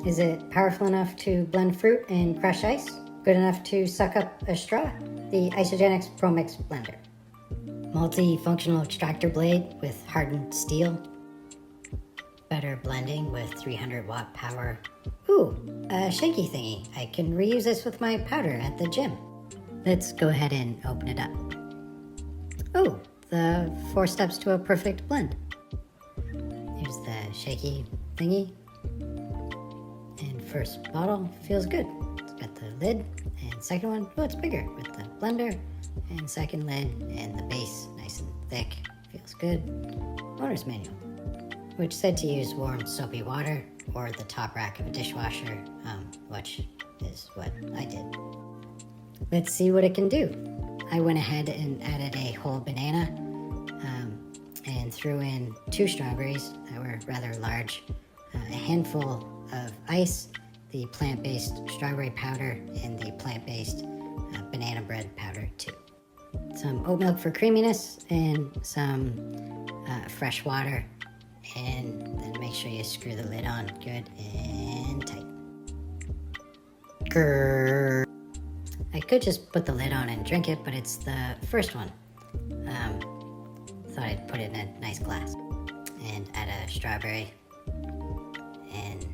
Is it powerful enough to blend fruit and crush ice? Good enough to suck up a straw? The Isagenix PROMiXX blender. Multi-functional extractor blade with hardened steel. Better blending with 300-watt power. Ooh, a shaky thingy. I can reuse this with my powder at the gym. Let's go ahead and open it up. Oh, the 4 steps to a perfect blend. Here's the shaky thingy. And first bottle feels good. It's got the lid, and second one, oh, it's bigger with the blender, and second lid, and the base nice and thick. Feels good. Owner's manual, which said to use warm soapy water or the top rack of a dishwasher, which is what I did. Let's see what it can do. I went ahead and added a whole banana and threw in 2 strawberries that were rather large, a handful of ice, the plant-based strawberry powder, and the plant-based banana bread powder too. Some oat milk for creaminess and some fresh water, and then make sure you screw the lid on good and tight. Grrr. I could just put the lid on and drink it, but it's the first one. Thought I'd put it in a nice glass and add a strawberry and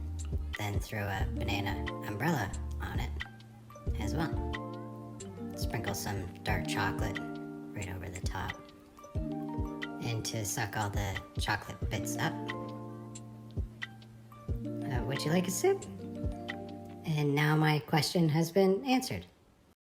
then throw a banana umbrella on it as well. Sprinkle some dark chocolate right over the top. And to suck all the chocolate bits up. Would you like a sip? And now my question has been answered.